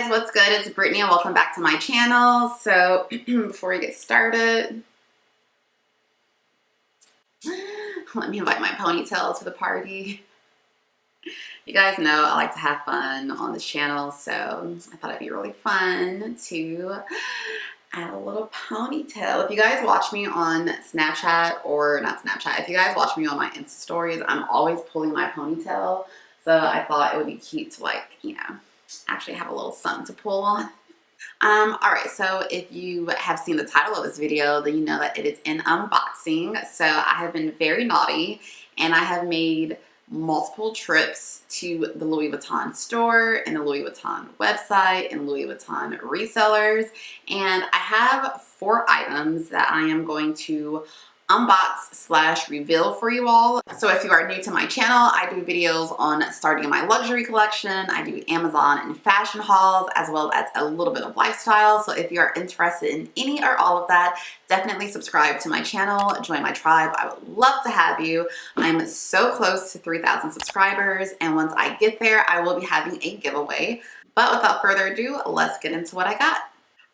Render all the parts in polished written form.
guys, what's good? It's Brittany and welcome back to my channel. So before we get started, let me invite my ponytail to the party. You guys know I like to have fun on this channel, so I thought it'd be really fun to add a little ponytail. If you guys watch me on Snapchat, or not Snapchat, if you guys watch me on my Insta stories, I'm always pulling my ponytail. So I thought it would be cute to, like, you know, actually have a little something to pull on. Alright, so if you have seen the title of this video, then you know that it is an unboxing. So I have been very naughty and I have made multiple trips to the Louis Vuitton store and the Louis Vuitton website and Louis Vuitton resellers, and I have 4 items that I am going to unbox / reveal for you all. So if you are new to my channel, I do videos on starting my luxury collection. I do Amazon and fashion hauls, as well as a little bit of lifestyle. So if you are interested in any or all of that, definitely subscribe to my channel, join my tribe. I would love to have you. I'm so close to 3,000 subscribers, and once I get there, I will be having a giveaway. But without further ado, let's get into what I got.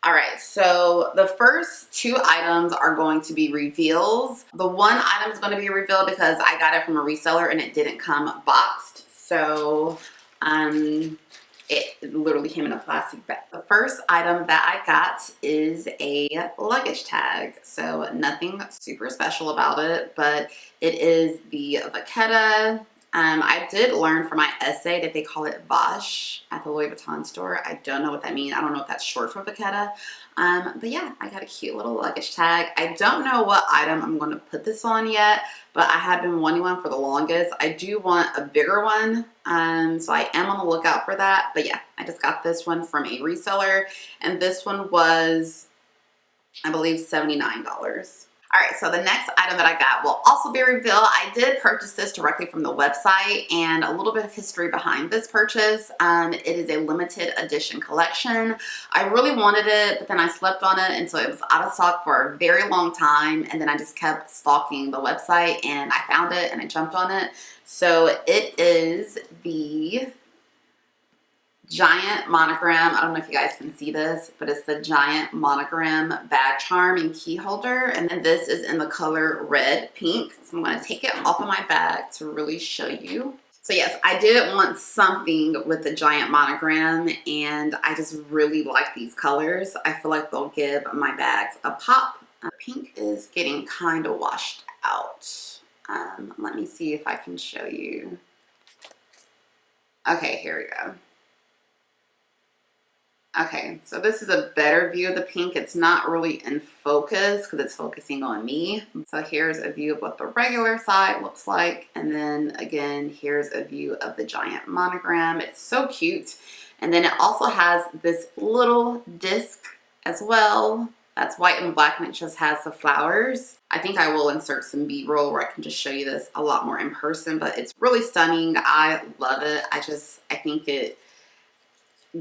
Alright, so the first 2 items are going to be reveals. The one item is going to be a reveal because I got it from a reseller and it didn't come boxed. So it literally came in a plastic bag. The first item that I got is a luggage tag. So nothing super special about it, but it is the Vachetta. I did learn from my essay that they call it Vache at the Louis Vuitton store. I don't know what that means. I don't know if that's short for Vachetta. But yeah, I got a cute little luggage tag. I don't know what item I'm going to put this on yet, but I have been wanting one for the longest. I do want a bigger one, so I am on the lookout for that. But yeah, I just got this one from a reseller, and this one was, I believe, $79. Alright, so the next item that I got will also be a reveal. I did purchase this directly from the website, and a little bit of history behind this purchase. It is a limited edition collection. I really wanted it, but then I slept on it until it was out of stock for a very long time, and then I just kept stalking the website and I found it and I jumped on it. So it is the giant monogram. I don't know if you guys can see this, but it's the giant monogram bag charm and key holder, and then this is in the color red pink. So I'm going to take it off of my bag to really show you. So yes, I did want something with the giant monogram, and I just really like these colors. I feel like they'll give my bags a pop. Pink is getting kind of washed out. Let me see if I can show you. Okay, here we go. Okay, so this is a better view of the pink. It's not really in focus because it's focusing on me. So here's a view of what the regular side looks like. And then again, here's a view of the giant monogram. It's so cute. And then it also has this little disc as well. That's white and black, and it just has the flowers. I think I will insert some B-roll where I can just show you this a lot more in person, but it's really stunning. I love it. I think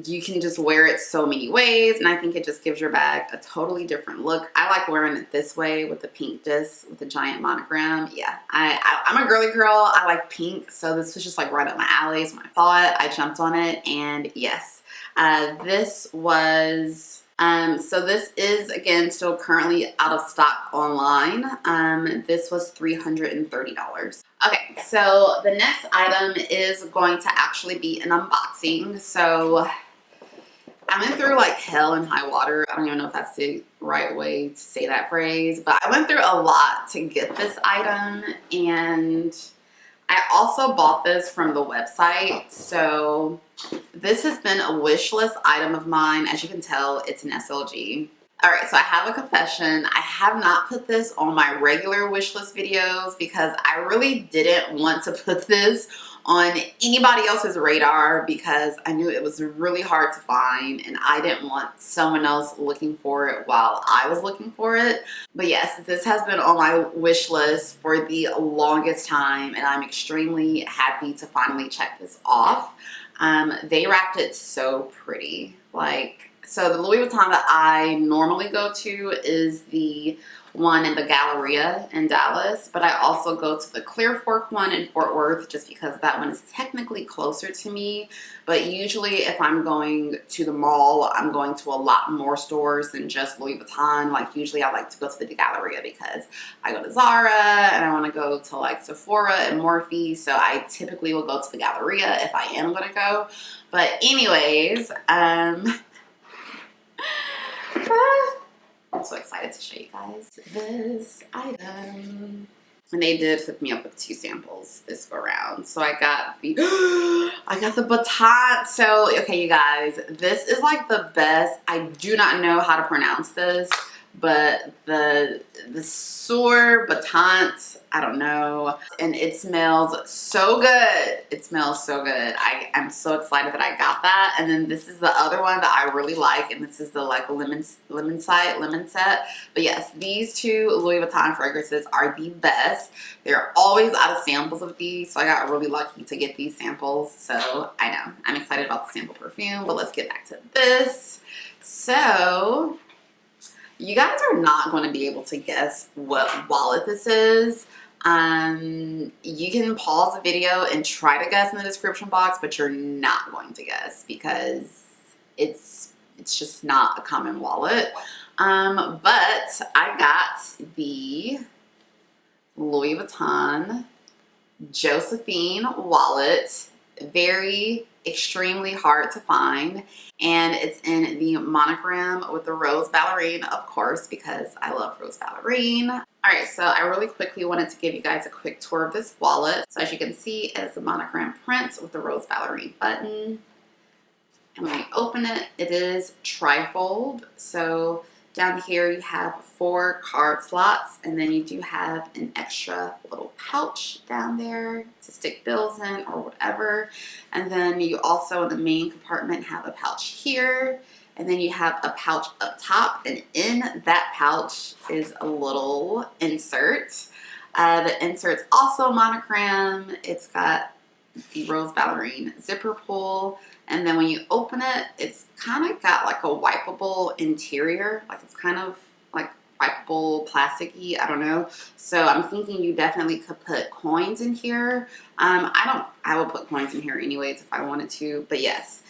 you can just wear it so many ways, and I think it just gives your bag a totally different look. I like wearing it this way with the pink disc with the giant monogram. Yeah, I'm a girly girl. I like pink, so this was just like right up my alley. So when I saw it, I jumped on it, and yes, this was, so this is, again, still currently out of stock online. This was $330. Okay, so the next item is going to actually be an unboxing. So I went through like hell and high water. I don't even know if that's the right way to say that phrase, but I went through a lot to get this item, and I also bought this from the website. So this has been a wish list item of mine. As you can tell, it's an SLG. Alright, so I have a confession. I have not put this on my regular wish list videos because I really didn't want to put this on anybody else's radar because I knew it was really hard to find, and I didn't want someone else looking for it while I was looking for it. But yes, this has been on my wish list for the longest time, and I'm extremely happy to finally check this off. They wrapped it so pretty. Like, So the Louis Vuitton that I normally go to is the one in the Galleria in Dallas, but I also go to the Clear Fork one in Fort Worth just because that one is technically closer to me. But usually if I'm going to the mall, I'm going to a lot more stores than just Louis Vuitton. Like usually I like to go to the Galleria because I go to Zara and I want to go to like Sephora and Morphe. So I typically will go to the Galleria if I am going to go. But anyways, I'm so excited to show you guys this item. And they did hook me up with 2 samples this go around. So I got the I got the baton. So okay, you guys, this is like the best. I do not know how to pronounce this, but the Sour Battant, I don't know. And it smells so good. It smells so good. I'm so excited that I got that. And then this is the other one that I really like, and this is the like lemon set. But yes, these 2 Louis Vuitton fragrances are the best. They're always out of samples of these, so I got really lucky to get these samples. So I know I'm excited about the sample perfume, but let's get back to this. So you guys are not going to be able to guess what wallet this is. You can pause the video and try to guess in the description box, but you're not going to guess because it's just not a common wallet. But I got the Louis Vuitton Josephine wallet. Very extremely hard to find, and it's in the monogram with the rose ballerine, of course, because I love rose ballerine. All right, so I really quickly wanted to give you guys a quick tour of this wallet. So as you can see, it's a monogram print with the rose ballerine button, and when you open it, it is trifold. So down here you have 4 card slots, and then you do have an extra little pouch down there to stick bills in or whatever. And then you also in the main compartment have a pouch here, and then you have a pouch up top, and in that pouch is a little insert. The insert's also monogram. It's got the rose ballerine zipper pull. And then when you open it, it's kind of got like a wipeable interior. Like it's kind of like wipeable, plasticky, I don't know. So I'm thinking you definitely could put coins in here. I would put coins in here anyways if I wanted to, but yes.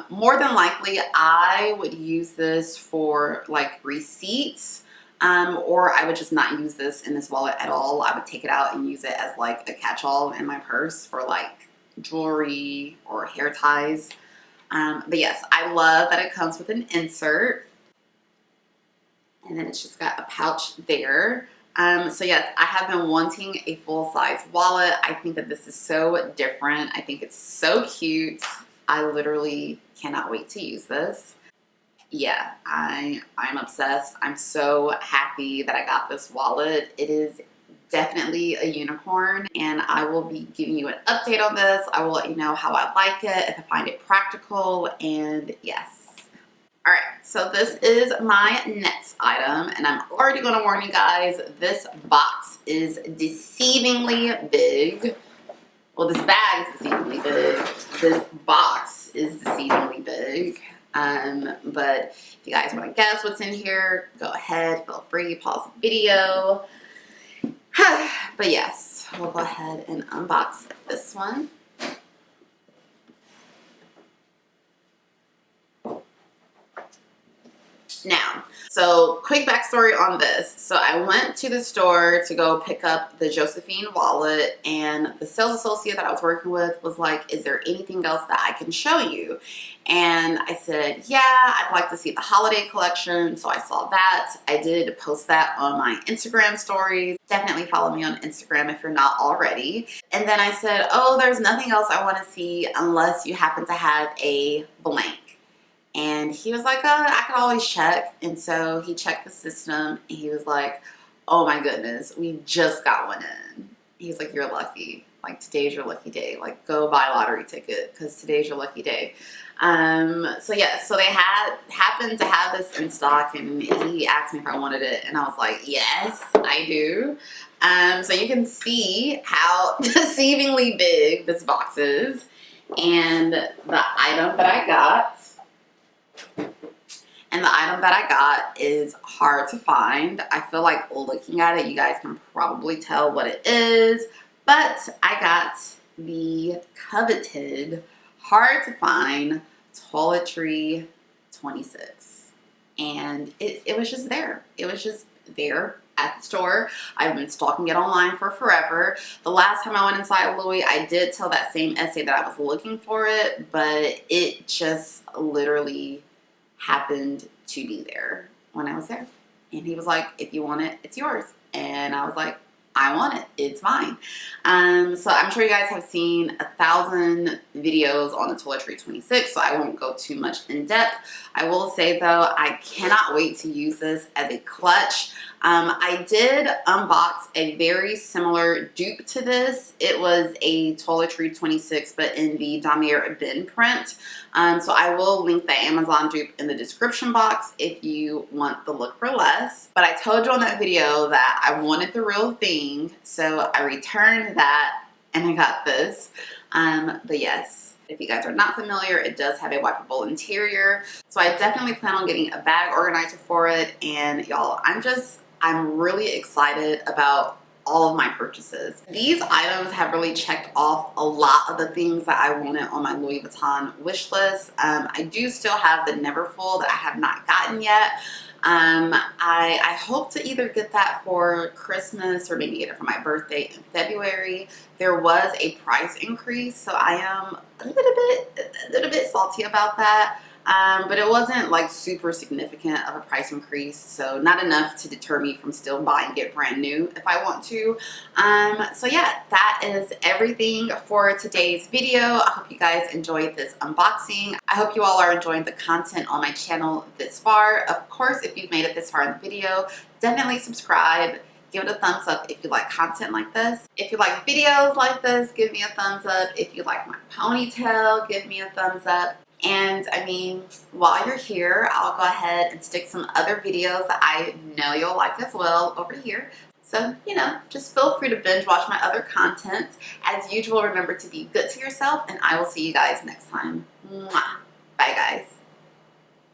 More than likely, I would use this for like receipts. Or I would just not use this in this wallet at all. I would take it out and use it as like a catch-all in my purse for like jewelry or hair ties. But yes, I love that it comes with an insert, and then it's just got a pouch there. So yes, I have been wanting a full-size wallet. I think that this is so different. I think it's so cute. I literally cannot wait to use this. Yeah, I'm obsessed. I'm so happy that I got this wallet. It is definitely a unicorn, and I will be giving you an update on this. I will let you know how I like it, if I find it practical, and yes. All right, so this is my next item, and I'm already going to warn you guys, this box is deceivingly big. Well, this bag is deceivingly big. This box is deceivingly big. But if you guys want to guess what's in here, go ahead, feel free, pause the video. But yes, we'll go ahead and unbox this one. Now, so quick backstory on this. So I went to the store to go pick up the Josephine wallet, and the sales associate that I was working with was like, is there anything else that I can show you? And I said, yeah, I'd like to see the holiday collection. So I saw that. I did post that on my Instagram stories. Definitely follow me on Instagram if you're not already. And then I said, oh, there's nothing else I want to see unless you happen to have a blank. And he was like, I can always check. And so he checked the system, and he was like, oh my goodness, we just got one in. He's like, you're lucky. Like, today's your lucky day. Like, go buy a lottery ticket because today's your lucky day. So yeah, so they happened to have this in stock, and he asked me if I wanted it, and I was like, yes, I do. So you can see how deceivingly big this box is, and the item that I got And the item that I got is hard to find. I feel like looking at it, you guys can probably tell what it is. But I got the coveted, hard to find Toiletry 26. And it was just there. It was just there at the store. I've been stalking it online for forever. The last time I went inside Louis, I did tell that same essay that I was looking for it, but it just literally happened to be there when I was there. And he was like, if you want it, it's yours. And I was like, I want it. It's mine. So I'm sure you guys have seen 1,000 videos on the Toiletry 26, so I won't go too much in depth. I will say though, I cannot wait to use this as a clutch. I did unbox a very similar dupe to this. It was a Toiletry 26, but in the Damier Ben print. So I will link the Amazon dupe in the description box if you want the look for less. But I told you on that video that I wanted the real thing, so I returned that and I got this. But yes, if you guys are not familiar, it does have a wipeable interior. So I definitely plan on getting a bag organizer for it. And y'all, I'm really excited about all of my purchases. These items have really checked off a lot of the things that I wanted on my Louis Vuitton wish list. I do still have the Neverfull that I have not gotten yet. I hope to either get that for Christmas or maybe get it for my birthday in February. There was a price increase, so I am a little bit salty about that. But it wasn't like super significant of a price increase, so not enough to deter me from still buying it brand new if I want to. So yeah, that is everything for today's video. I hope you guys enjoyed this unboxing. I hope you all are enjoying the content on my channel this far. Of course, if you've made it this far in the video, definitely subscribe. Give it a thumbs up if you like content like this. If you like videos like this, give me a thumbs up. If you like my ponytail, give me a thumbs up. And I mean, while you're here, I'll go ahead and stick some other videos that I know you'll like as well over here. So, you know, just feel free to binge watch my other content. As usual, remember to be good to yourself, and I will see you guys next time. Mwah. Bye, guys.